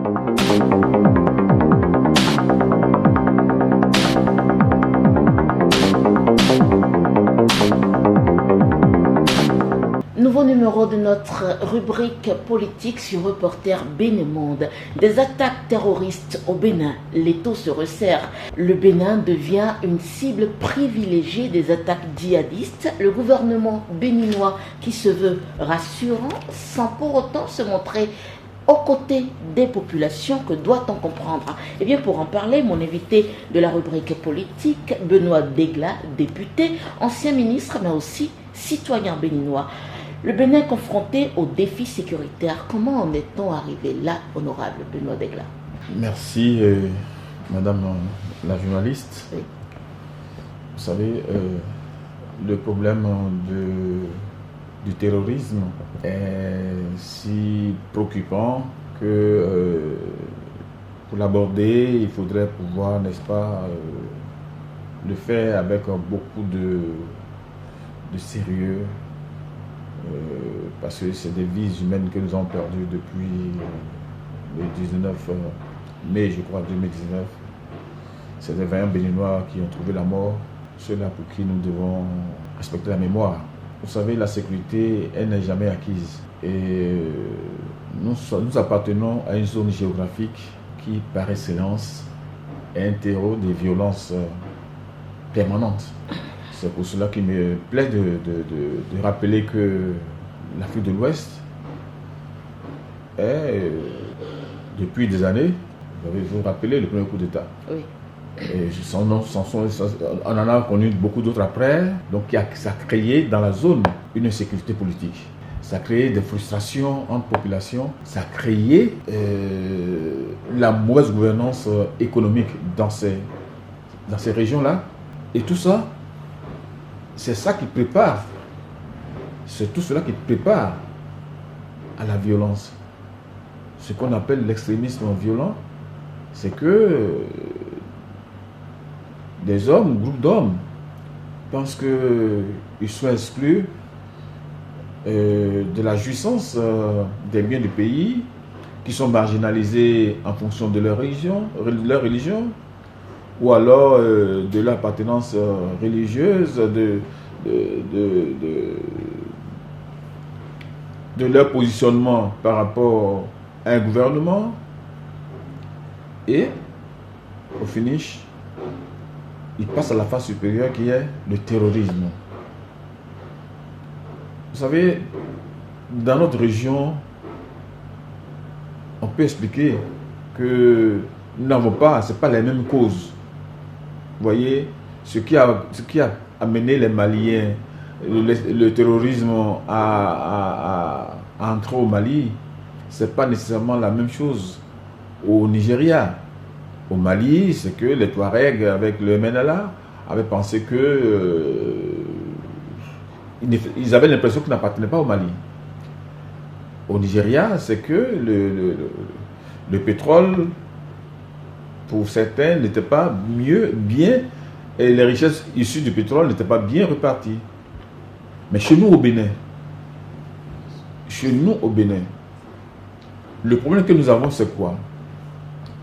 Nouveau numéro de notre rubrique politique sur Reporter Bénémonde. Des attaques terroristes au Bénin. L'étau se resserre. Le Bénin devient une cible privilégiée des attaques djihadistes. Le gouvernement béninois qui se veut rassurant sans pour autant se montrer aux côtés des populations. Que doit-on comprendre? Eh bien, pour en parler, mon invité de la rubrique politique, Benoît Degla, député, ancien ministre, mais aussi citoyen béninois. Le Bénin confronté aux défis sécuritaires. Comment en est-on arrivé là, honorable Benoît Degla? Merci, madame la journaliste. Oui. Vous savez, le problème du terrorisme est si préoccupant que pour l'aborder, il faudrait pouvoir, n'est-ce pas, le faire avec beaucoup de sérieux. Parce que c'est des vies humaines que nous avons perdues depuis le 19 mai, je crois, 2019. C'est des 20 Béninois qui ont trouvé la mort, ceux-là pour qui nous devons respecter la mémoire. Vous savez, la sécurité, elle n'est jamais acquise. Et nous appartenons à une zone géographique qui, par excellence, est un terreau de violences permanentes. C'est pour cela qu'il me plaît de rappeler que l'Afrique de l'Ouest est, depuis des années, vous vous rappelez le premier coup d'État. Oui. Et on en a connu beaucoup d'autres après. Donc ça a créé dans la zone une insécurité politique. Ça a créé des frustrations entre populations. Ça a créé la mauvaise gouvernance économique dans ces régions-là. Et tout ça, c'est ça qui prépare, c'est tout cela qui prépare à la violence. Ce qu'on appelle l'extrémisme violent, c'est que des hommes, groupes d'hommes, pensent qu'ils sont exclus de la jouissance des biens du pays, qui sont marginalisés en fonction de leur religion, ou alors de l'appartenance religieuse, de leur positionnement par rapport à un gouvernement. Et au finish, ils passent à la phase supérieure qui est le terrorisme. Vous savez, dans notre région, on peut expliquer que nous n'avons pas, ce n'est pas les mêmes causes. Vous voyez, ce qui a amené les Maliens, le terrorisme à entrer au Mali, ce n'est pas nécessairement la même chose au Nigeria. Au Mali, c'est que les Touaregs, avec le MNLA, avaient pensé que ils avaient l'impression qu'ils n'appartenaient pas au Mali. Au Nigeria, c'est que le pétrole, pour certains, n'était pas bien, et les richesses issues du pétrole n'étaient pas bien reparties. Mais chez nous au Bénin, le problème que nous avons, c'est quoi?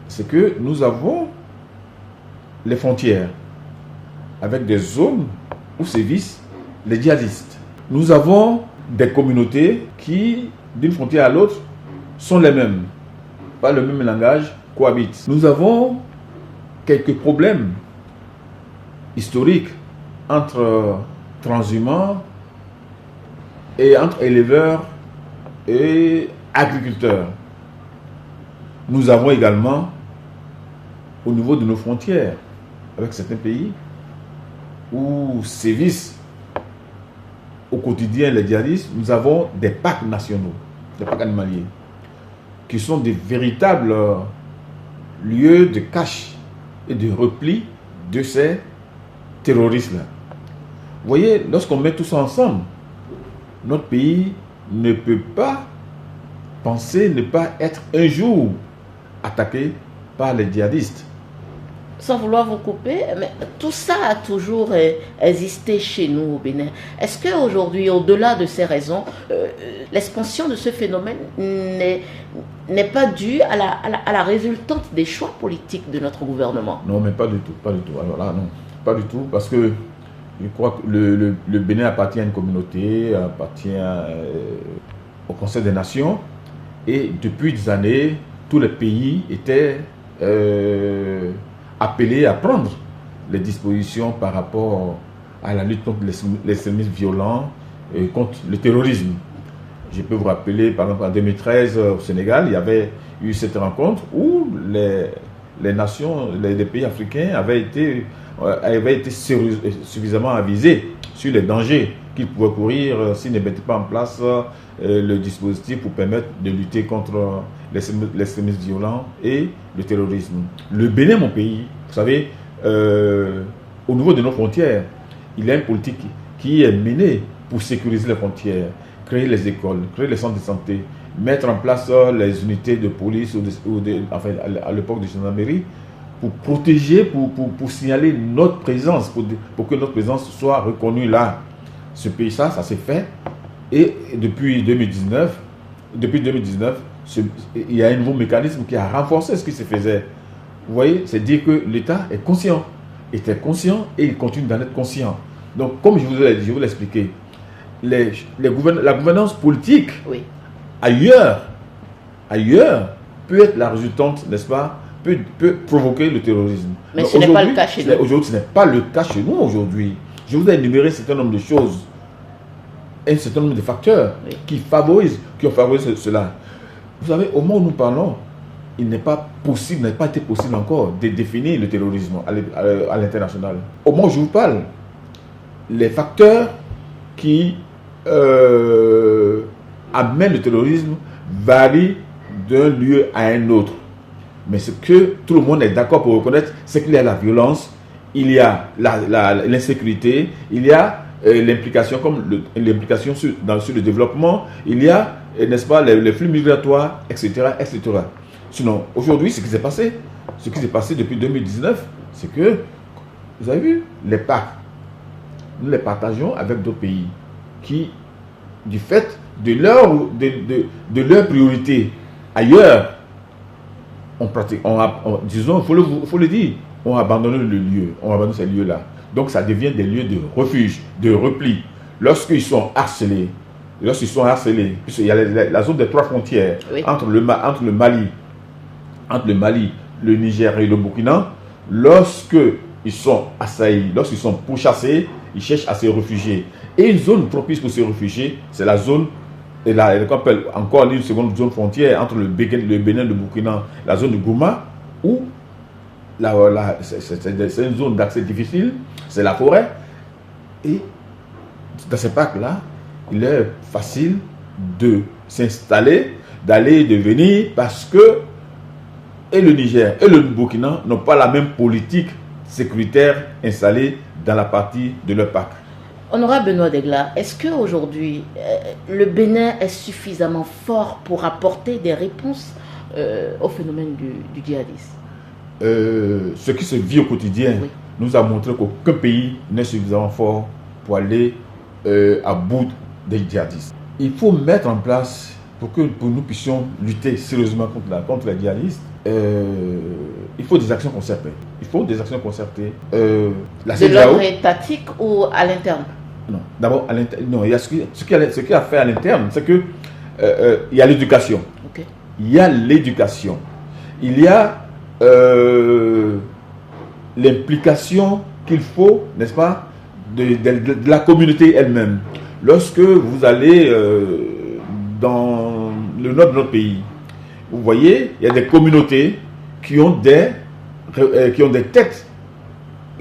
C'est que nous avons les frontières avec des zones où sévissent les djihadistes. Nous avons des communautés qui, d'une frontière à l'autre, sont les mêmes, pas le même langage, cohabitent. Nous avons quelques problèmes historiques entre transhumants et entre éleveurs et agriculteurs. Nous avons également, au niveau de nos frontières, avec certains pays, où sévissent au quotidien les djihadistes, nous avons des parcs nationaux, des parcs animaliers, qui sont des véritables lieux de cache et de repli de ces terroristes-là. Vous voyez, lorsqu'on met tout ça ensemble, notre pays ne peut pas penser ne pas être un jour attaqué par les djihadistes. Sans vouloir vous couper, mais tout ça a toujours existé chez nous au Bénin. Est-ce qu'aujourd'hui, au-delà de ces raisons, l'expansion de ce phénomène n'est pas due à la résultante des choix politiques de notre gouvernement. Non, mais pas du tout, pas du tout. Alors là, non, pas du tout, parce que je crois que le Bénin appartient à une communauté, appartient au Conseil des Nations, et depuis des années, tous les pays étaient appelés à prendre les dispositions par rapport à la lutte contre l'extrémisme violent et contre le terrorisme. Je peux vous rappeler, par exemple, en 2013, au Sénégal, il y avait eu cette rencontre où les nations, les pays africains avaient été suffisamment avisés sur les dangers qu'ils pouvaient courir s'ils ne mettaient pas en place le dispositif pour permettre de lutter contre l'extrémisme violent et le terrorisme. Le Bénin, mon pays, vous savez, au niveau de nos frontières, il y a une politique qui est menée pour sécuriser les frontières, créer les écoles, créer les centres de santé, mettre en place les unités de police enfin, à l'époque de gendarmerie pour protéger, pour signaler notre présence, pour que notre présence soit reconnue là. Ce pays, ça s'est fait. Et depuis 2019, il y a un nouveau mécanisme qui a renforcé ce qui se faisait. Vous voyez, c'est dire que l'État est conscient, était conscient et il continue d'en être conscient. Donc, comme je vous l'ai dit, je vous l'ai expliqué, la gouvernance politique ailleurs peut être la résultante, n'est-ce pas, peut provoquer le terrorisme. Mais ce n'est pas le cas chez nous. Aujourd'hui, ce n'est pas le cas chez nous aujourd'hui. Je vous ai énuméré un certain nombre de choses, un certain nombre de facteurs qui ont favorisé cela. Vous savez, au moment où nous parlons, il n'est pas été possible encore de définir le terrorisme à l'international. Au moment où je vous parle, les facteurs qui amènent le terrorisme varient d'un lieu à un autre. Mais ce que tout le monde est d'accord pour reconnaître, c'est qu'il y a la violence, il y a l'insécurité, il y a l'implication sur le développement, il y a, n'est-ce pas, les flux migratoires, etc., etc. Sinon, aujourd'hui, ce qui s'est passé depuis 2019, c'est que, vous avez vu, les pactes, nous les partageons avec d'autres pays qui, du fait de leur priorité ailleurs, disons, il faut le dire, on abandonne le lieu, on abandonne ces lieux-là. Donc ça devient des lieux de refuge, de repli. Lorsqu'ils sont harcelés, il y a la zone des 3 frontières entre le Mali, le Niger et le Burkina, lorsqu'ils sont assaillis, lorsqu'ils sont pourchassés, ils cherchent à se réfugier. Et une zone propice pour se réfugier, c'est la zone, qu'on appelle encore une seconde zone frontière entre le Bénin et le Burkina, la zone de Gouma, où c'est une zone d'accès difficile, c'est la forêt. Et dans ces parcs-là, il est facile de s'installer, d'aller et de venir, parce que et le Niger et le Burkina n'ont pas la même politique sécuritaire installée dans la partie de leur parc. Honorable Benoît Degla, est-ce qu'aujourd'hui, le Bénin est suffisamment fort pour apporter des réponses au phénomène du djihadisme? Ce qui se vit au quotidien nous a montré qu'aucun pays n'est suffisamment fort pour aller à bout des djihadistes. Il faut mettre en place, pour nous puissions lutter sérieusement contre les djihadistes, il faut des actions concertées. De l'ordre étatique ou à l'interne? Non, d'abord à l'interne. Non, il y a ce qu'il a fait à l'interne, c'est que il y a l'éducation. Il y a l'éducation. Il y a l'implication qu'il faut, n'est-ce pas, de la communauté elle-même. Lorsque vous allez dans le nord de notre pays, vous voyez, il y a des communautés qui ont des têtes,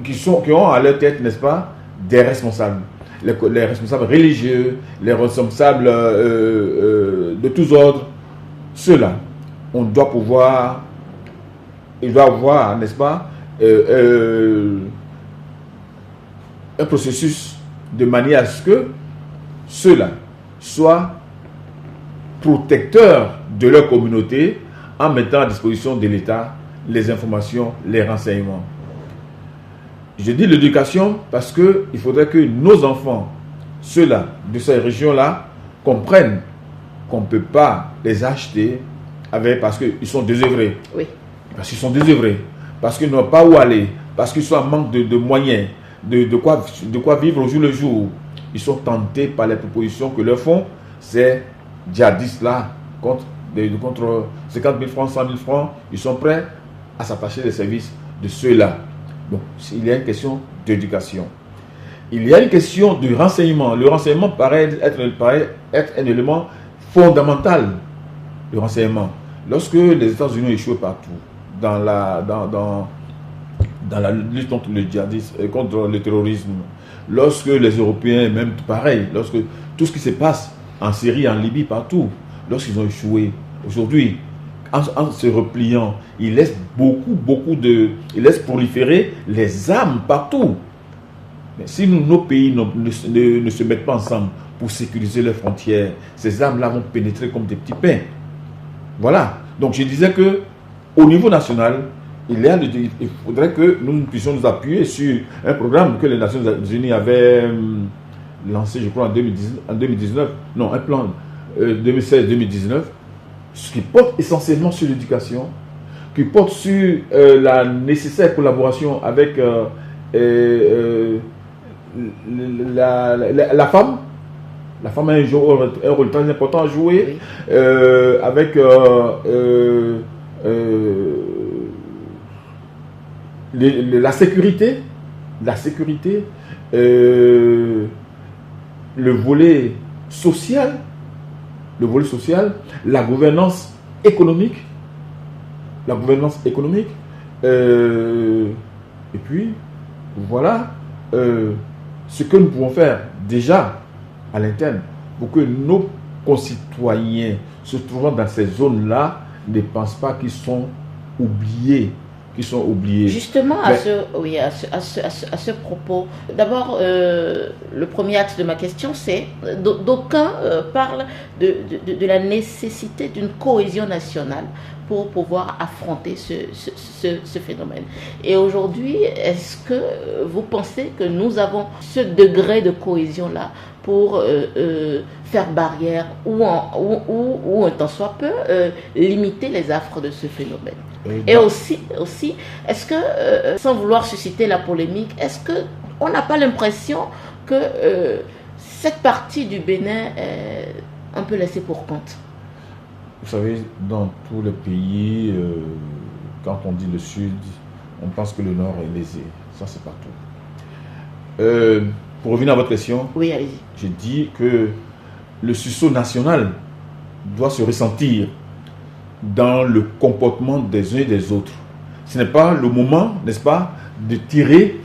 qui ont à leur tête, n'est-ce pas, des responsables. Les responsables religieux, les responsables de tous ordres. Ceux-là, on doit pouvoir, il doit avoir, n'est-ce pas, un processus de manière à ce que ceux-là soient protecteurs de leur communauté en mettant à disposition de l'État les informations, les renseignements. Je dis l'éducation parce qu'il faudrait que nos enfants, ceux-là, de ces régions-là, comprennent qu'on ne peut pas les acheter parce qu'ils sont désœuvrés. Oui. Parce qu'ils sont désœuvrés, parce qu'ils n'ont pas où aller, parce qu'ils sont en manque de moyens, de quoi vivre au jour le jour. Ils sont tentés par les propositions que leur font ces djihadistes-là contre 50 000 francs, 100 000 francs. Ils sont prêts à s'attacher des services de ceux-là. Donc, il y a une question d'éducation. Il y a une question de renseignement. Le renseignement paraît être un élément fondamental. Le renseignement. Lorsque les États-Unis ont échoué partout, dans la lutte contre le djihadisme, contre le terrorisme, lorsque les Européens, même pareil, lorsque tout ce qui se passe en Syrie, en Libye, partout, lorsqu'ils ont échoué, aujourd'hui, en se repliant, ils laissent ils laissent proliférer les armes partout. Mais si nos pays ne se mettent pas ensemble pour sécuriser leurs frontières, ces armes-là vont pénétrer comme des petits pains. Voilà. Donc je disais que au niveau national, il faudrait que nous puissions nous appuyer sur un programme que les Nations Unies avaient lancé, je crois, en 2019. Non, un plan 2016-2019, qui porte essentiellement sur l'éducation, qui porte sur la nécessaire collaboration avec la femme. La femme a un rôle très important à jouer, oui. Avec la sécurité, le volet social, la gouvernance économique, et puis voilà ce que nous pouvons faire déjà à l'interne pour que nos concitoyens se trouvant dans ces zones-là ne pensent pas qu'ils sont oubliés. Justement, à ce propos, d'abord, le premier axe de ma question, c'est d'aucuns parlent de la nécessité d'une cohésion nationale pour pouvoir affronter ce phénomène. Et aujourd'hui, est-ce que vous pensez que nous avons ce degré de cohésion-là pour faire barrière ou un tant soit peu limiter les affres de ce phénomène? Et aussi, est-ce que, sans vouloir susciter la polémique, est-ce qu'on n'a pas l'impression que cette partie du Bénin est un peu laissée pour compte? Vous savez, dans tous les pays, quand on dit le Sud, on pense que le Nord est lésé. Ça, c'est partout. Pour revenir à votre question, oui, allez-y. J'ai dit que le sursaut national doit se ressentir dans le comportement des uns et des autres. Ce n'est pas le moment, n'est-ce pas, de tirer,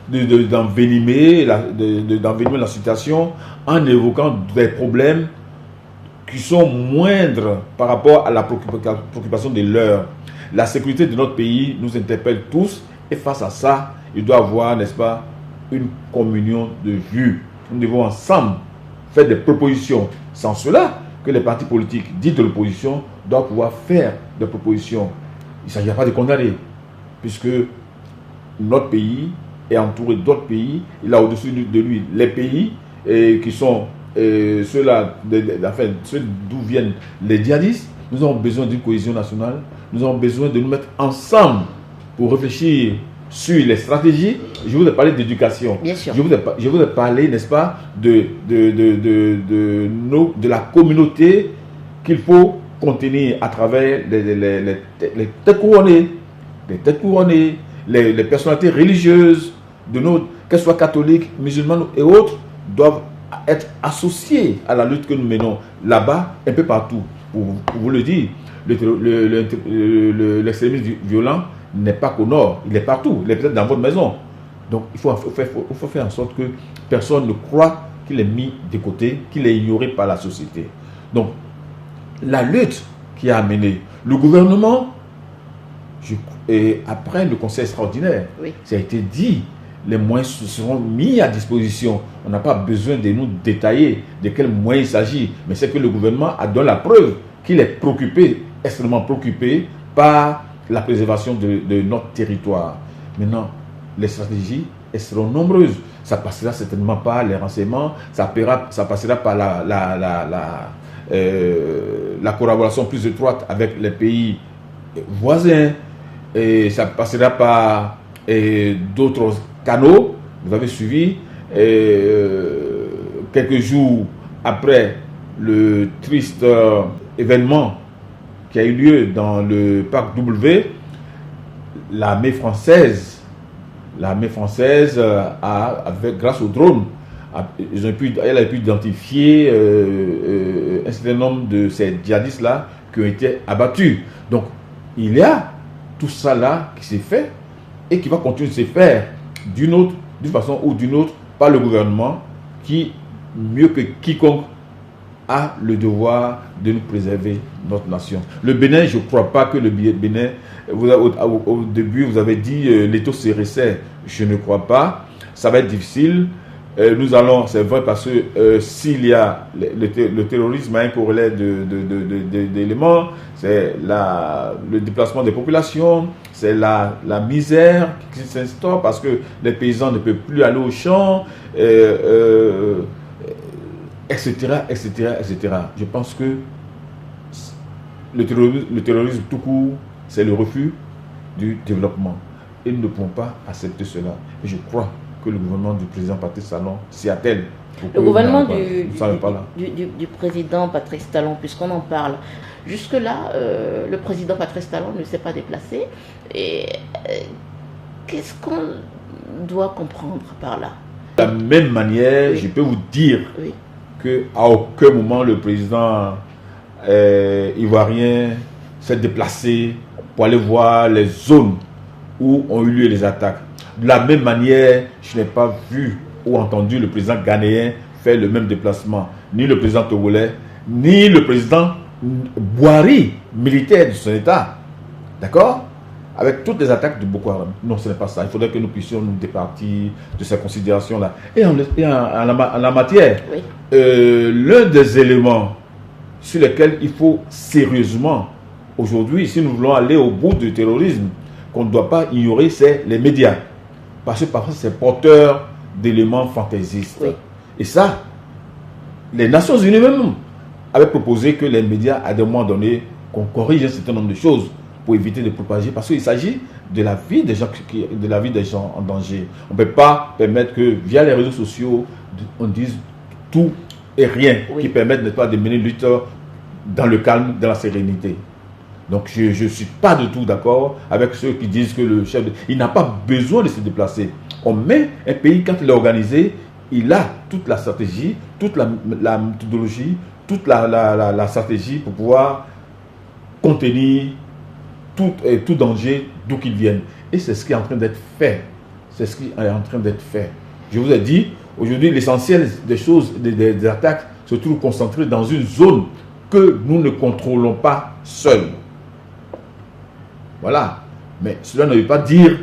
d'envenimer la situation en évoquant des problèmes qui sont moindres par rapport à la préoccupation de l'heure. La sécurité de notre pays nous interpelle tous et face à ça, il doit y avoir, n'est-ce pas, une communion de vues. Nous devons ensemble faire des propositions. Sans cela, que les partis politiques dits de l'opposition doivent pouvoir faire des propositions. Il ne s'agira pas de condamner, puisque notre pays est entouré d'autres pays. Il a au-dessus de lui les pays qui sont ceux-là, ceux d'où viennent les djihadistes. Nous avons besoin d'une cohésion nationale. Nous avons besoin de nous mettre ensemble pour réfléchir sur les stratégies. Je vous ai parlé d'éducation. Bien sûr. Je vous ai parlé, n'est-ce pas, de la communauté qu'il faut contenir à travers les têtes couronnées, les personnalités religieuses, qu'elles soient catholiques, musulmanes et autres, doivent être associées à la lutte que nous menons là-bas, un peu partout. Pour vous le dire, l'extrémisme violent n'est pas qu'au nord, il est partout, il est peut-être dans votre maison. Donc il faut faire en sorte que personne ne croit qu'il est mis de côté, qu'il est ignoré par la société. Donc la lutte qui a amené le gouvernement, et après le conseil extraordinaire, oui. Ça a été dit, les moyens seront mis à disposition. On n'a pas besoin de nous détailler de quels moyens il s'agit, mais c'est que le gouvernement a donné la preuve qu'il est préoccupé, extrêmement préoccupé par la préservation de notre territoire. Maintenant, les stratégies, elles seront nombreuses. Ça passera certainement par les renseignements, ça passera par la collaboration plus étroite avec les pays voisins, et ça passera par d'autres canaux. Vous avez suivi, quelques jours après le triste événement qui a eu lieu dans le parc W, l'armée française grâce au drone, elle a pu identifier un certain nombre de ces djihadistes-là qui ont été abattus. Donc, il y a tout ça là qui s'est fait et qui va continuer de se faire d'une façon ou d'une autre par le gouvernement qui, mieux que quiconque, a le devoir de nous préserver notre nation. Le Bénin, je ne crois pas que le Bénin, au début vous avez dit l'étau se resserre. Je ne crois pas. Ça va être difficile. Nous allons, c'est vrai, parce que s'il y a le terrorisme a un corollaire d'éléments, c'est le déplacement des populations, c'est la misère qui s'instaure parce que les paysans ne peuvent plus aller au champ, etc., etc., etc. Je pense que le terrorisme tout court, c'est le refus du développement. Et nous ne pouvons pas accepter cela. Et je crois que le gouvernement du président Patrice Talon s'y attelle. Le gouvernement du président Patrice Talon, puisqu'on en parle, jusque-là, le président Patrice Talon ne s'est pas déplacé. Et qu'est-ce qu'on doit comprendre par là? De la même manière, je peux vous dire qu'à aucun moment le président ivoirien s'est déplacé pour aller voir les zones où ont eu lieu les attaques. De la même manière, je n'ai pas vu ou entendu le président ghanéen faire le même déplacement, ni le président togolais, ni le président Boari, militaire de son État. D'accord? Avec toutes les attaques de Boko Haram. Non, ce n'est pas ça. Il faudrait que nous puissions nous départir de ces considérations-là. Et en la matière, l'un des éléments sur lesquels il faut sérieusement, aujourd'hui, si nous voulons aller au bout du terrorisme, qu'on ne doit pas ignorer, c'est les médias. Parce que parfois, c'est porteur d'éléments fantaisistes. Oui. Et ça, les Nations Unies même avaient proposé que les médias, à des moments donnés, qu'on corrige un certain nombre de choses pour éviter de propager. Parce qu'il s'agit de la vie des gens, en danger. On ne peut pas permettre que, via les réseaux sociaux, on dise tout et rien qui permettent de mener une lutte dans le calme, dans la sérénité. Donc je ne suis pas du tout d'accord avec ceux qui disent que le chef, il n'a pas besoin de se déplacer. On met un pays, quand il est organisé, il a toute la stratégie, toute la méthodologie, toute la stratégie pour pouvoir contenir tout danger d'où qu'il vienne. Et c'est ce qui est en train d'être fait. C'est ce qui est en train d'être fait. Je vous ai dit, aujourd'hui, l'essentiel des choses, des attaques, se trouve concentré dans une zone que nous ne contrôlons pas seuls. Voilà. Mais cela ne veut pas dire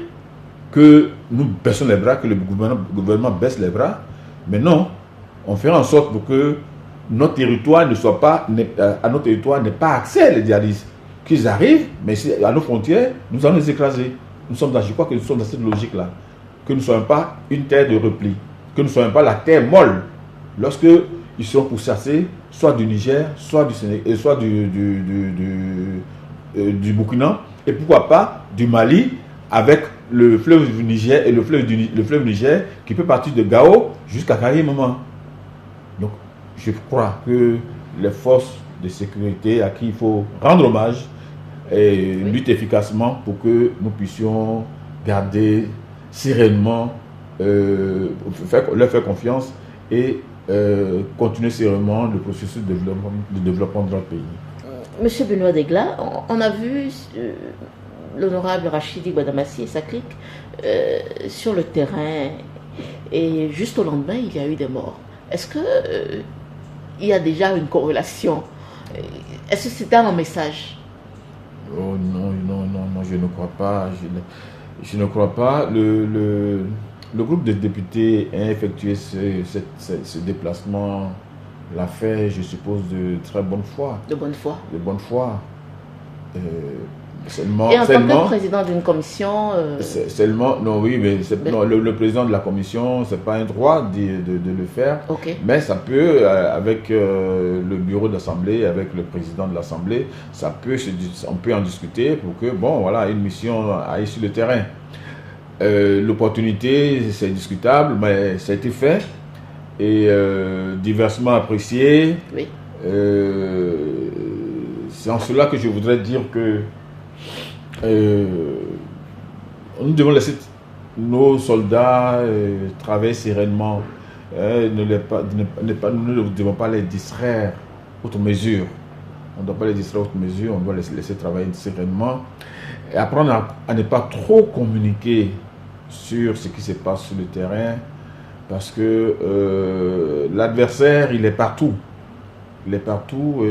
que nous baissons les bras, que le gouvernement baisse les bras. Mais non, on fait en sorte pour que notre territoire ne soit pas, à notre territoire n'ait pas accès les djihadistes. Qu'ils arrivent, mais à nos frontières, nous allons les écraser. Je crois que nous sommes dans cette logique-là. Que nous ne soyons pas une terre de repli. Que nous ne soyons pas la terre molle. Lorsque ils seront pourchassés, soit du Niger, soit du Sénégal, soit du Burkina, et pourquoi pas du Mali, avec le fleuve du Niger et le fleuve Niger qui peut partir de Gao jusqu'à Karimaman. Donc, je crois que les forces de sécurité à qui il faut rendre hommage et lutter efficacement pour que nous puissions garder sereinement, leur faire confiance et continuer sereinement le processus de développement de notre pays. Monsieur Benoît Degla, on a vu l'honorable Rachidi Badamassi et sa clique sur le terrain et juste au lendemain, il y a eu des morts. Est-ce que il y a déjà une corrélation? Est-ce que c'était un message? Oh non, je ne crois pas. Je ne crois pas. Le groupe de députés a effectué ce déplacement, l'a fait, je suppose, de très bonne foi. De bonne foi. De bonne foi. Et en tant que président d'une commission... non, oui, mais non, le président de la commission, c'est pas un droit de le faire. Okay. Mais ça peut, avec le bureau d'assemblée, avec le président de l'assemblée, on peut en discuter pour que, bon, voilà, une mission aille sur le terrain. L'opportunité, c'est discutable, mais ça a été fait et diversement apprécié. Oui. C'est en cela que je voudrais dire que nous devons laisser nos soldats travailler sereinement. Nous ne devons pas les distraire outre mesure. On ne doit pas les distraire outre mesure, on doit les laisser travailler sereinement. Et apprendre à ne pas trop communiquer sur ce qui se passe sur le terrain, parce que l'adversaire, il est partout. Il est partout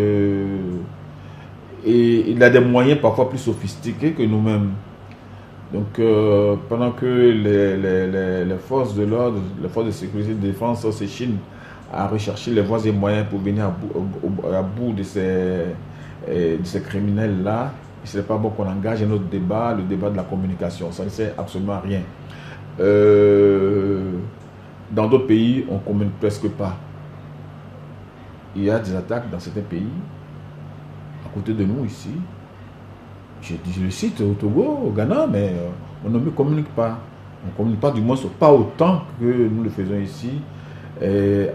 et il a des moyens parfois plus sophistiqués que nous-mêmes. Donc, pendant que les forces de l'ordre, les forces de sécurité et de défense s'échinent à rechercher les voies et moyens pour venir à bout de ces criminels-là, il ne serait pas bon qu'on engage un autre débat, le débat de la communication. Ça ne sert absolument à rien. Dans d'autres pays, on ne communique presque pas. Il y a des attaques dans certains pays, à côté de nous ici. Je le cite au Togo, au Ghana, mais on ne communique pas. On ne communique pas, du moins pas autant que nous le faisons ici.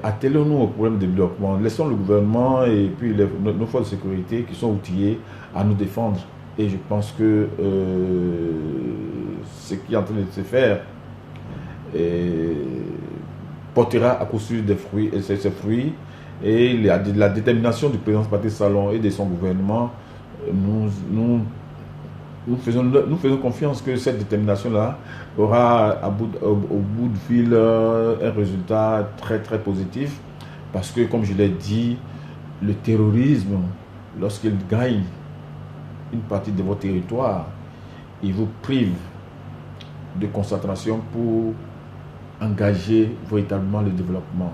Attelons-nous au problème de développement. Laissons le gouvernement et puis nos forces de sécurité qui sont outillées à nous défendre. Et je pense que ce qui est en train de se faire portera à coup sûr des fruits. Et ces fruits et la détermination du président Patrice Talon et de son gouvernement, nous faisons confiance que cette détermination-là aura au bout de fil un résultat très très positif, parce que, comme je l'ai dit, le terrorisme, lorsqu'il gagne une partie de votre territoire, il vous prive de concentration pour engager véritablement le développement.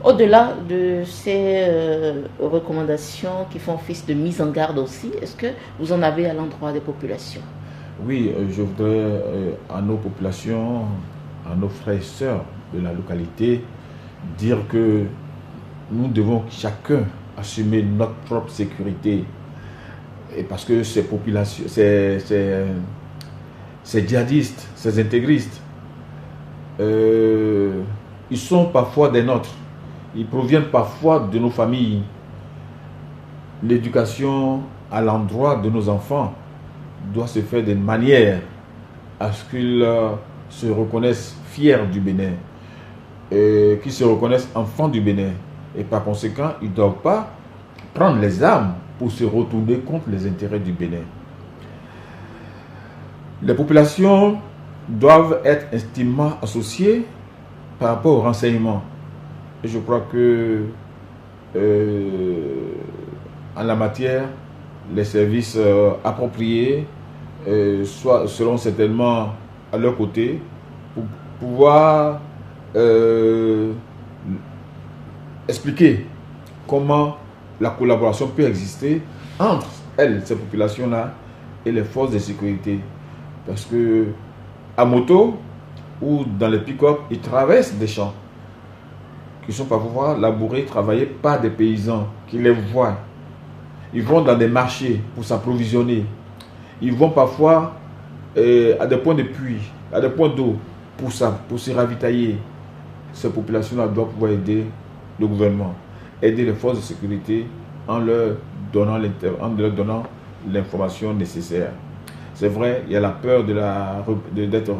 Au-delà de ces recommandations qui font office de mise en garde aussi, est-ce que vous en avez à l'endroit des populations? Oui, je voudrais à nos populations, à nos frères et sœurs de la localité, dire que nous devons chacun assumer notre propre sécurité. Et parce que ces populations, ces djihadistes, ces intégristes, ils sont parfois des nôtres. Ils proviennent parfois de nos familles. L'éducation à l'endroit de nos enfants doit se faire d'une manière à ce qu'ils se reconnaissent fiers du Bénin, qu'ils se reconnaissent enfants du Bénin. Et par conséquent, ils ne doivent pas prendre les armes pour se retourner contre les intérêts du Bénin. Les populations doivent être intimement associées par rapport au renseignement. Et je crois que en la matière, les services appropriés seront certainement à leur côté pour pouvoir expliquer comment la collaboration peut exister entre ces populations-là, et les forces de sécurité. Parce que à moto ou dans les pick-up, ils traversent des champs qui sont parfois labourés, travaillés par des paysans qui les voient. Ils vont dans des marchés pour s'approvisionner. Ils vont parfois à des points de puits, à des points d'eau pour se ravitailler. Ces populations-là doivent pouvoir aider le gouvernement, aider les forces de sécurité en leur donnant l'information nécessaire. C'est vrai, il y a la peur d'être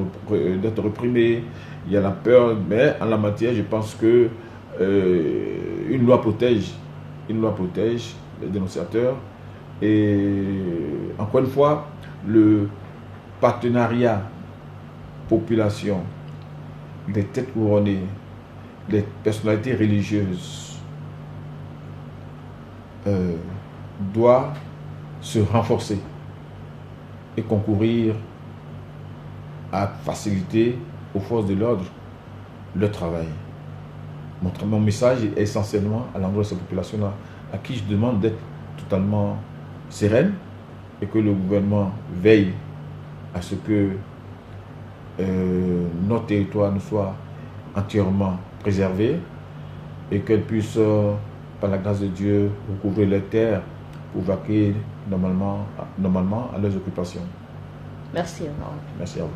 reprimé, il y a la peur, mais en la matière, je pense que une loi protège les dénonciateurs. Et encore une fois, le partenariat population, des têtes couronnées, des personnalités religieuses doit se renforcer et concourir à faciliter aux forces de l'ordre le travail. Mon message est essentiellement à l'endroit de ces populations-là, à qui je demande d'être totalement sereine, et que le gouvernement veille à ce que notre territoire nous soit entièrement préservé et qu'elle puisse, par la grâce de Dieu, recouvrir les terres pour vaquer normalement à leurs occupations. Merci, honorable. Merci à vous.